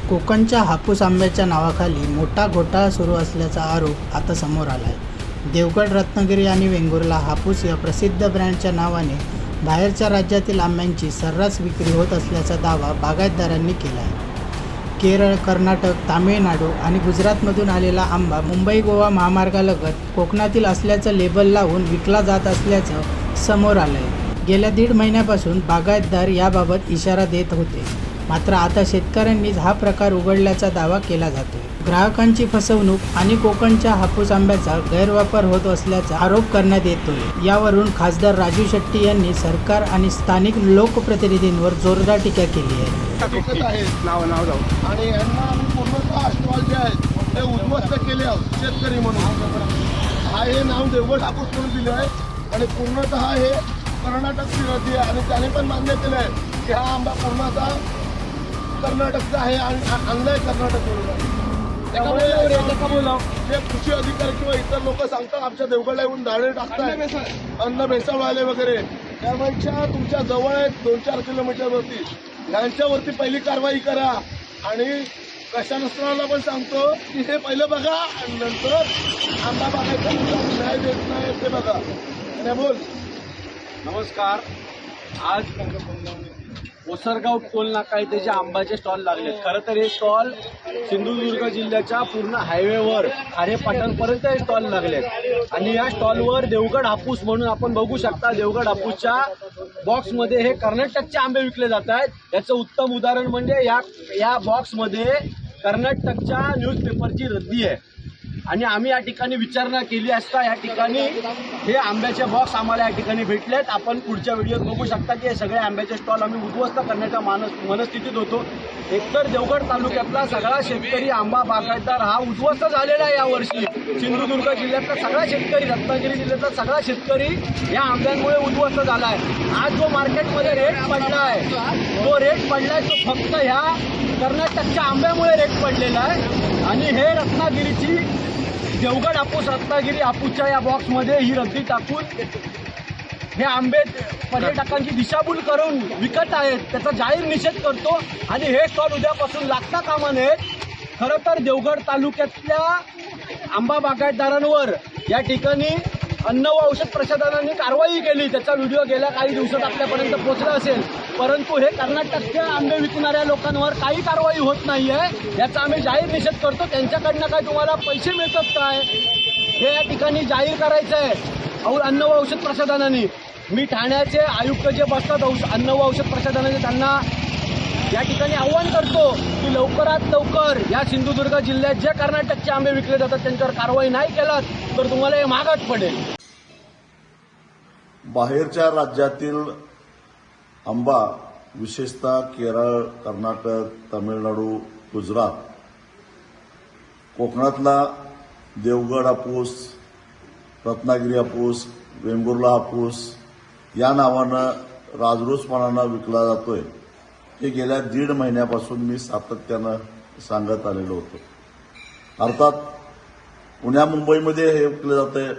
कोकणच्या हापूस आंब्याच्या नावाखाली मोठा घोटाळा सुरू असल्याचा आरोप आता समोर आला आहे। देवगड, रत्नागिरी आणि वेंगुर्ला हापूस या प्रसिद्ध ब्रँडच्या नावाने बाहेरच्या राज्यातील आंब्यांची सर्रास विक्री होत असल्याचा दावा बागायतदारांनी केला आहे। केरळ, कर्नाटक, तामिळनाडू आणि गुजरातमधून आलेला आंबा मुंबई-गोवा महामार्गालगत कोकणातील असल्याचं लेबल लावून विकला जात असल्याचं समोर आलं आहे। गेल्या 1.5 महिन्यापासून बागायतदार याबाबत इशारा देत होते, मात्र आता शेतकऱ्यांनीच हा प्रकार उघडल्याचा दावा केला जातो। ग्राहकांची फसवणूक आणि कोकणच्या हापूस आंब्याचा गैरवापर होत असल्याचा आरोप करण्यात येतोय। यावरून खासदार राजू शेट्टी यांनी सरकार आणि स्थानिक लोकप्रतिनिधींवर जोरदार टीका केली आहे। नाव जाऊ आणि यांना आम्ही पूर्णतः स्टॉल जे आहेत ते उद्ध्वस्त केले आहोत शेतकरी म्हणून। हा हे नाव देवगड हापूस म्हणून दिले आहे आणि पूर्णतः हे कर्नाटकची नदी आहे आणि त्याने पण मान्य केलं आहे की हा आंबा पूर्णतः कर्नाटकचा आहे आणि आणलाय कर्नाटकवरून। त्यामुळे जे कृषी अधिकारी किंवा इतर लोक सांगतात आमच्या देवगडला येऊन धाडे टाकतात अन्न भेसळवाले वगैरे, त्यापेक्षा तुमच्या जवळ आहेत 2-4 किलोमीटरवरती यांच्यावरती पहिली कारवाई करा। आणि प्रशासनाला पण सांगतो की हे पहिलं बघा आणि नंतर आंबा बघायचा न्याय देत नाही ते बघा। बोल. नमस्कार। आज ओसरगाव टोल नाका इथे जे आंब्याचे स्टॉल लागलेत, खरं तर हे स्टॉल सिंधुदुर्ग जिल्ह्याच्या पूर्ण हायवेवर खारेपाटणपर्यंत हे स्टॉल लागलेत आणि या स्टॉलवर देवगड हापूस म्हणून आपण बघू शकता। देवगड हापूसच्या बॉक्समध्ये हे कर्नाटकचे आंबे विकले जात आहेत। याचं उत्तम उदाहरण म्हणजे या बॉक्समध्ये कर्नाटकच्या न्यूजपेपरची रद्दी आहे आणि आम्ही या ठिकाणी विचारणा केली असता या ठिकाणी हे आंब्याचे बॉक्स आम्हाला या ठिकाणी भेटलेत। आपण पुढच्या व्हिडिओत बघू शकता की हे सगळे आंब्याचे स्टॉल आम्ही उद्ध्वस्त करण्याच्या मनस्थितीत होतो। एकतर देवगड तालुक्यातला सगळा शेतकरी आंबा बागायतदार हा उद्ध्वस्त झालेला आहे यावर्षी। सिंधुदुर्ग जिल्ह्यातला सगळा शेतकरी, रत्नागिरी जिल्ह्यातला सगळा शेतकरी या आंब्यांमुळे उद्ध्वस्त झाला आहे। आज जो मार्केटमध्ये रेट पडला आहे तो फक्त ह्या कर्नाटकच्या आंब्यामुळे रेट पडलेला आहे आणि हे रत्नागिरीची देवगड हापूस, रत्नागिरी हापूसच्या या बॉक्समध्ये ही रद्दी टाकून हे आंबे पर्यटकांची दिशाभूल करून विकत आहेत, त्याचा जाहीर निषेध करतो आणि हे स्टॉल उद्यापासून लागता कामा नयेत। खरं तर देवगड तालुक्यातल्या आंबा बागायतदारांवर या ठिकाणी अन्न व औषध प्रशासनाने कारवाई केली, त्याचा व्हिडिओ गेल्या काही दिवसात आपल्यापर्यंत पोहोचला असेल, परंतु हे कर्नाटकचे आंबे विकणाऱ्या लोकांवर काही कारवाई होत नाही आहे। याचा आम्ही जाहीर निषेध करतो। त्यांच्याकडनं काय तुम्हाला पैसे मिळतात काय हे या ठिकाणी जाहीर करायचं आहे अन्न व औषध प्रशासनाने। मी ठाण्याचे आयुक्त जे बसतात अन्न व औषध प्रशासनाचे, त्यांना या ठिकाणी आव्हान करतो की लवकरात लवकर या सिंधुदुर्ग जिल्ह्यात जे कर्नाटकचे आंबे विकले जातात त्यांच्यावर कारवाई नाही केलात तर तुम्हाला हे महागात पडेल। बाहेरच्या राज्यातील आंबा, विशेषतः केरळ, कर्नाटक, तामिळनाडू, गुजरात, कोकणातला देवगड हापूस, रत्नागिरी हापूस, वेंगुर्ला हापूस या नावानं राजरोसपणानं विकला जातोय हे गेल्या 1.5 महिन्यापासून मी सातत्यानं सांगत आलेलो होतो। अर्थात पुण्या मुंबईमध्ये हे विकलं जातंय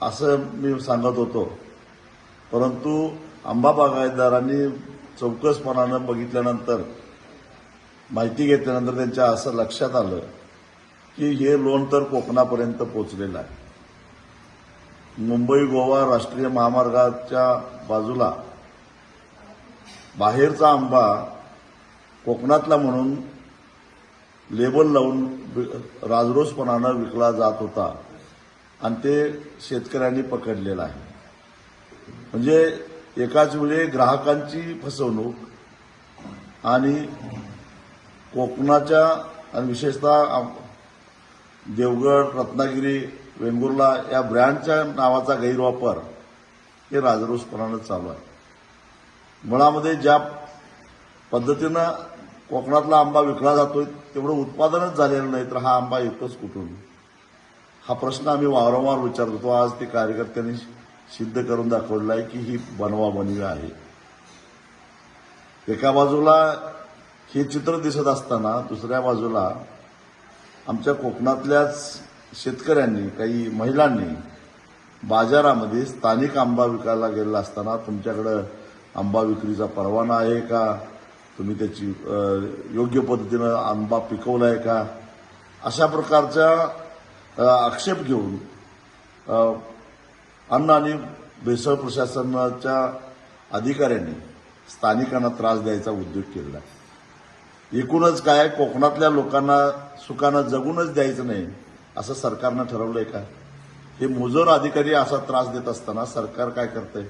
असं मी सांगत होतो, परंतु आंबा बागायतदारांनी चौकसपणानं बघितल्यानंतर, माहिती घेतल्यानंतर त्यांच्या असं लक्षात आलं की हे लोण तर कोकणापर्यंत पोहोचलेलं आहे। मुंबई-गोवा राष्ट्रीय महामार्गाच्या बाजूला बाहेरचा आंबा कोकणातला म्हणून लेबल लावून राजरोसपणानं विकला जात होता आणि ते शेतकऱ्यांनी पकडलेलं आहे। म्हणजे एकाच वेळी ग्राहकांची फसवणूक आणि कोकणाच्या आणि विशेषतः देवगड, रत्नागिरी, वेंगुर्ला या ब्रँडच्या नावाचा गैरवापर हे राजरोसपणानं चालू आहे। मुळामध्ये ज्या पद्धतीनं कोकणातला आंबा विकला जातोय तेवढं उत्पादनच झालेलं नाही, तर हा आंबा येतोच कुठून? हा प्रश्न आम्ही वारंवार विचारत होतो। आज ते कार्यकर्त्यांनी सिद्ध करून दाखवलं आहे की ही बनवाबनवी आहे। एका बाजूला हे चित्र दिसत असताना दुसऱ्या बाजूला आमच्या कोकणातल्याच शेतकऱ्यांनी, काही महिलांनी बाजारामध्ये स्थानिक आंबा विकायला गेलेला असताना तुमच्याकडे आंबा विक्रीचा परवाना आहे का, तुम्ही त्याची योग्य पद्धतीनं आंबा पिकवला आहे का, अशा प्रकारच्या आक्षेप घेऊन अन्न आणि भेसळ प्रशासनाच्या अधिकाऱ्यांनी स्थानिकांना त्रास द्यायचा उद्योग केला. एकूणच काय, कोकणातल्या लोकांना सुखानं जगूनच द्यायचं नाही असं सरकारनं ठरवलंय का? हे मुजोर अधिकारी असा त्रास देत असताना सरकार काय करतंय?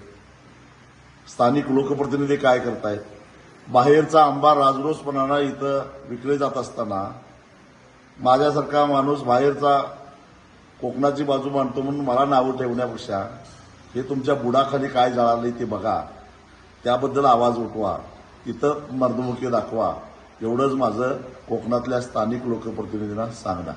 स्थानिक लोकप्रतिनिधी काय करतायत? बाहेरचा आंबा राजरोसपणानं इथं विकले जात असताना माझ्यासारखा माणूस बाहेरचा कोकणाची बाजू मांडतो म्हणून मला नावं ठेवण्यापेक्षा हे तुमच्या बुडाखाली काय जळालंय ते बघा, त्याबद्दल आवाज उठवा, इथं मर्दमुखी दाखवा, एवढंच माझं कोकणातल्या स्थानिक लोकप्रतिनिधींना सांगणं.